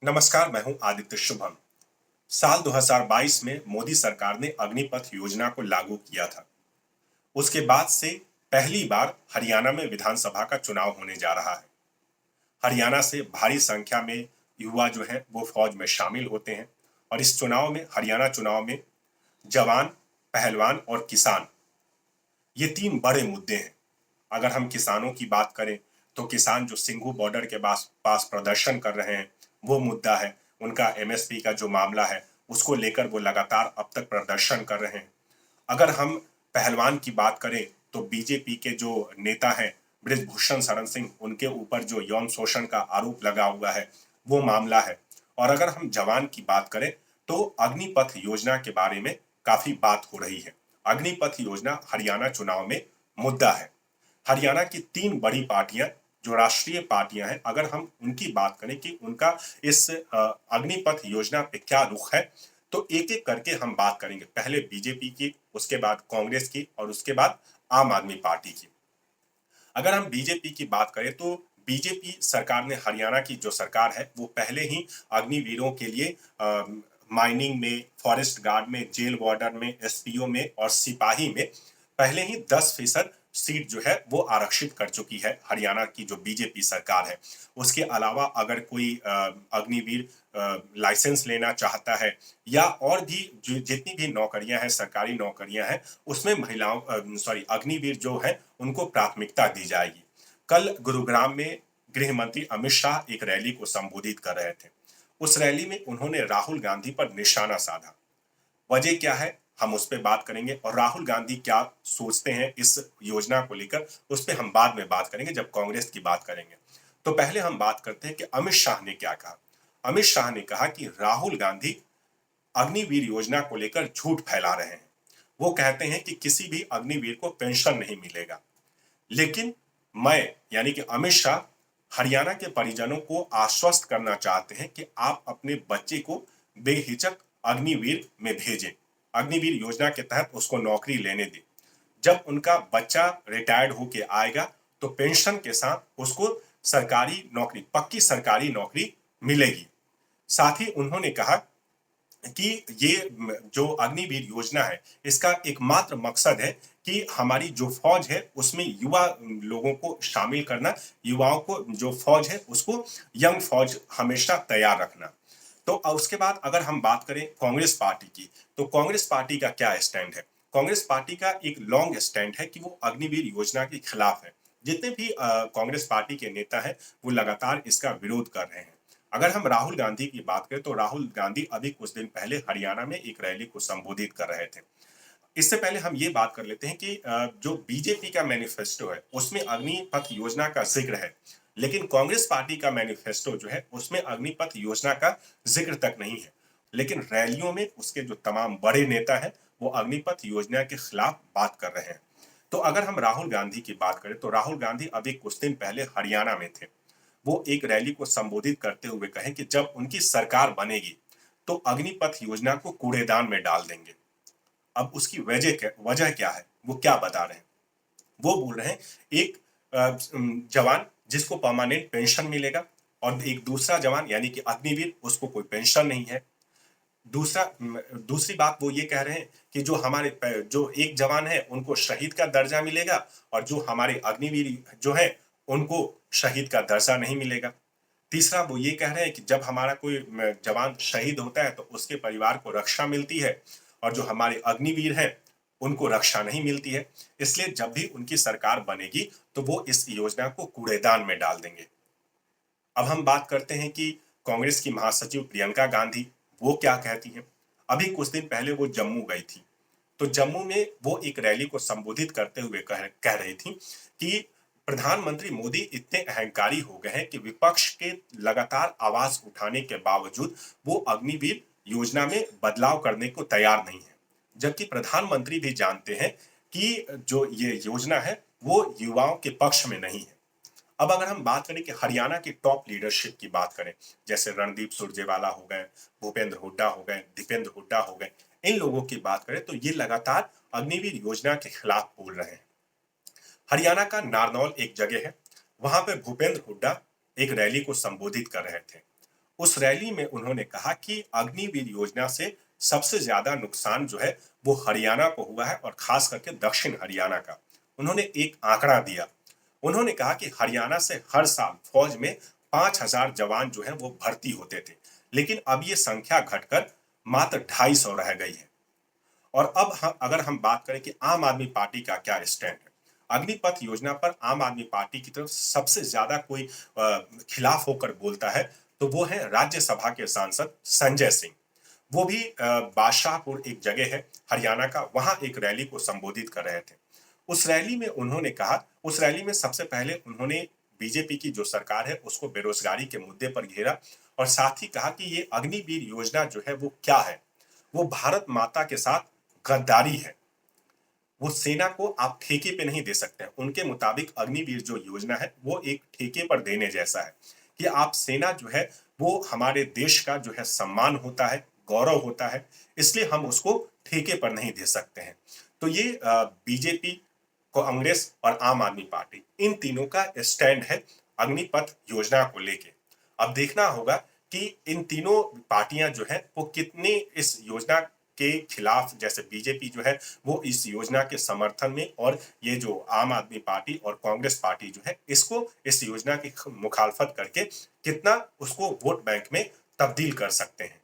नमस्कार, मैं हूं आदित्य शुभम। साल 2022 में मोदी सरकार ने अग्निपथ योजना को लागू किया था। उसके बाद से पहली बार हरियाणा में विधानसभा का चुनाव होने जा रहा है। हरियाणा से भारी संख्या में युवा जो हैं वो फौज में शामिल होते हैं और इस चुनाव में हरियाणा चुनाव में जवान, पहलवान और किसान, ये तीन बड़े मुद्दे हैं। अगर हम किसानों की बात करें तो किसान जो सिंघू बॉर्डर के पास पास प्रदर्शन कर रहे हैं, वो मुद्दा है। उनका एमएसपी का जो मामला है, उसको लेकर वो लगातार अब तक प्रदर्शन कर रहे हैं। अगर हम पहलवान की बात करें तो बीजेपी के जो नेता हैं बृजभूषण शरण सिंह, उनके ऊपर जो यौन शोषण का आरोप लगा हुआ है, वो मामला है। और अगर हम जवान की बात करें तो अग्निपथ योजना के बारे में काफी बात हो रही है। अग्निपथ योजना हरियाणा चुनाव में मुद्दा है। हरियाणा की तीन बड़ी पार्टियां जो राष्ट्रीय पार्टियां हैं, अगर हम उनकी बात करें कि उनका इस अग्निपथ योजना पे क्या रुख है, तो एक एक करके हम बात करेंगे। पहले बीजेपी की, उसके बाद कांग्रेस की और उसके बाद आम आदमी पार्टी की। अगर हम बीजेपी की बात करें तो बीजेपी सरकार ने, हरियाणा की जो सरकार है, वो पहले ही अग्निवीरों के लिए माइनिंग में, फॉरेस्ट गार्ड में, जेल वार्डन में, एसपीओ में और सिपाही में पहले ही 10% सीट जो है वो आरक्षित कर चुकी है हरियाणा की जो बीजेपी सरकार है। उसके अलावा अगर कोई अग्निवीर लाइसेंस लेना चाहता है या और भी जितनी भी नौकरियां हैं, सरकारी नौकरियां हैं, उसमें महिलाओं, अग्निवीर जो है उनको प्राथमिकता दी जाएगी। कल गुरुग्राम में गृह मंत्री अमित शाह एक रैली को संबोधित कर रहे थे। उस रैली में उन्होंने राहुल गांधी पर निशाना साधा। वजह क्या है, हम उस पर बात करेंगे और राहुल गांधी क्या सोचते हैं इस योजना को लेकर, उस पर हम बाद में बात करेंगे जब कांग्रेस की बात करेंगे। तो पहले हम बात करते हैं कि अमित शाह ने क्या कहा। अमित शाह ने कहा कि राहुल गांधी अग्निवीर योजना को लेकर झूठ फैला रहे हैं। वो कहते हैं कि किसी भी अग्निवीर को पेंशन नहीं मिलेगा। लेकिन मैं, यानी कि अमित शाह, हरियाणा के परिजनों को आश्वस्त करना चाहते हैं कि आप अपने बच्चे को बेहिचक अग्निवीर में भेजें। अग्निवीर योजना के तहत उसको नौकरी लेने दें। जब उनका बच्चा रिटायर्ड होके आएगा तो पेंशन के साथ उसको सरकारी नौकरी, पक्की सरकारी नौकरी मिलेगी। साथ ही उन्होंने कहा कि ये जो अग्निवीर योजना है, इसका एकमात्र मकसद है कि हमारी जो फौज है उसमें युवा लोगों को शामिल करना, युवाओं को, जो फौज है उसको यंग फौज हमेशा तैयार रखना। तो उसके बाद अगर हम बात करें कांग्रेस पार्टी की, तो कांग्रेस पार्टी का क्या स्टैंड है। कांग्रेस पार्टी का एक लॉन्ग स्टैंड है कि वो अग्निवीर योजना के खिलाफ है। जितने भी कांग्रेस पार्टी के नेता हैं वो लगातार इसका विरोध कर रहे हैं। अगर हम राहुल गांधी की बात करें तो राहुल गांधी अभी कुछ दिन पहले हरियाणा में एक रैली को संबोधित कर रहे थे। इससे पहले हम ये बात कर लेते हैं कि जो बीजेपी का मैनिफेस्टो है उसमें अग्निपथ योजना का जिक्र है, लेकिन कांग्रेस पार्टी का मैनिफेस्टो जो है उसमें अग्निपथ योजना का जिक्र तक नहीं है। लेकिन रैलियों में उसके जो तमाम बड़े नेता हैं वो अग्निपथ योजना के खिलाफ बात कर रहे हैं। तो अगर हम राहुल गांधी की बात करें तो राहुल गांधी अभी कुछ दिन पहले हरियाणा में थे। वो एक रैली को संबोधित करते हुए कहें कि जब उनकी सरकार बनेगी तो अग्निपथ योजना को कूड़ेदान में डाल देंगे। अब उसकी वजह क्या है, वो क्या बता रहे हैं। वो बोल रहे हैं एक जवान जिसको परमानेंट पेंशन मिलेगा और एक दूसरा जवान यानी कि अग्निवीर, उसको कोई पेंशन नहीं है। दूसरी बात वो ये कह रहे हैं कि जो एक जवान है उनको शहीद का दर्जा मिलेगा और जो हमारे अग्निवीर जो है उनको शहीद का दर्जा नहीं मिलेगा। तीसरा वो ये कह रहे हैं कि जब हमारा कोई जवान शहीद होता है तो उसके परिवार को रक्षा मिलती है और जो हमारे अग्निवीर हैं उनको रक्षा नहीं मिलती है। इसलिए जब भी उनकी सरकार बनेगी तो वो इस योजना को कूड़ेदान में डाल देंगे। अब हम बात करते हैं कि कांग्रेस की महासचिव प्रियंका गांधी वो क्या कहती हैं। अभी कुछ दिन पहले वो जम्मू गई थी। तो जम्मू में वो एक रैली को संबोधित करते हुए कह रही थी कि प्रधानमंत्री मोदी इतने अहंकारी हो गए हैं कि विपक्ष के लगातार आवाज उठाने के बावजूद वो अग्निवीर योजना में बदलाव करने को तैयार नहीं है। जबकि प्रधानमंत्री भी जानते हैं कि जो ये योजना है वो युवाओं के पक्ष में नहीं है। अब अगर हम बात करें कि हरियाणा की टॉप लीडरशिप की बात करें, जैसे रणदीप सुरजेवाला हो गए, भूपेंद्र हुड्डा हो गए, दीपेंद्र हुड्डा हो गए, इन लोगों की बात करें तो ये लगातार अग्निवीर योजना के खिलाफ बोल रहे हैं। हरियाणा का नारनौल एक जगह है, वहां पे भूपेंद्र हुड्डा एक रैली को संबोधित कर रहे थे। उस रैली में उन्होंने कहा कि अग्निवीर योजना से सबसे ज्यादा नुकसान जो है वो हरियाणा को हुआ है और खास करके दक्षिण हरियाणा का। उन्होंने एक आंकड़ा दिया। उन्होंने कहा कि हरियाणा से हर साल फौज में 5,000 जवान जो है वो भर्ती होते थे, लेकिन अब ये संख्या घटकर मात्र 250 रह गई है। और अब अगर हम बात करें कि आम आदमी पार्टी का क्या स्टैंड है, अग्निपथ योजना पर आम आदमी पार्टी की तरफ सबसे ज्यादा कोई खिलाफ होकर बोलता है तो वो है राज्यसभा के सांसद संजय सिंह। वो भी बादशाहपुर एक जगह है हरियाणा का, वहां एक रैली को संबोधित कर रहे थे। उस रैली में उन्होंने कहा, उस रैली में सबसे पहले उन्होंने बीजेपी की जो सरकार है उसको बेरोजगारी के मुद्दे पर घेरा और साथ ही कहा कि ये अग्निवीर योजना जो है वो क्या है, वो भारत माता के साथ गद्दारी है। वो सेना को आप ठेके पे नहीं दे सकते हैं। उनके मुताबिक अग्निवीर जो योजना है वो एक ठेके पर देने जैसा है कि आप सेना जो है वो हमारे देश का जो है सम्मान होता है, गौरव होता है, इसलिए हम उसको ठेके पर नहीं दे सकते हैं। तो ये बीजेपी, कांग्रेस और आम आदमी पार्टी, इन तीनों का स्टैंड है अग्निपथ योजना को लेके। अब देखना होगा कि इन तीनों पार्टियां जो है वो कितने इस योजना के खिलाफ, जैसे बीजेपी जो है वो इस योजना के समर्थन में, और ये जो आम आदमी पार्टी और कांग्रेस पार्टी जो है इसको इस योजना की मुखालफत करके कितना उसको वोट बैंक में तब्दील कर सकते हैं।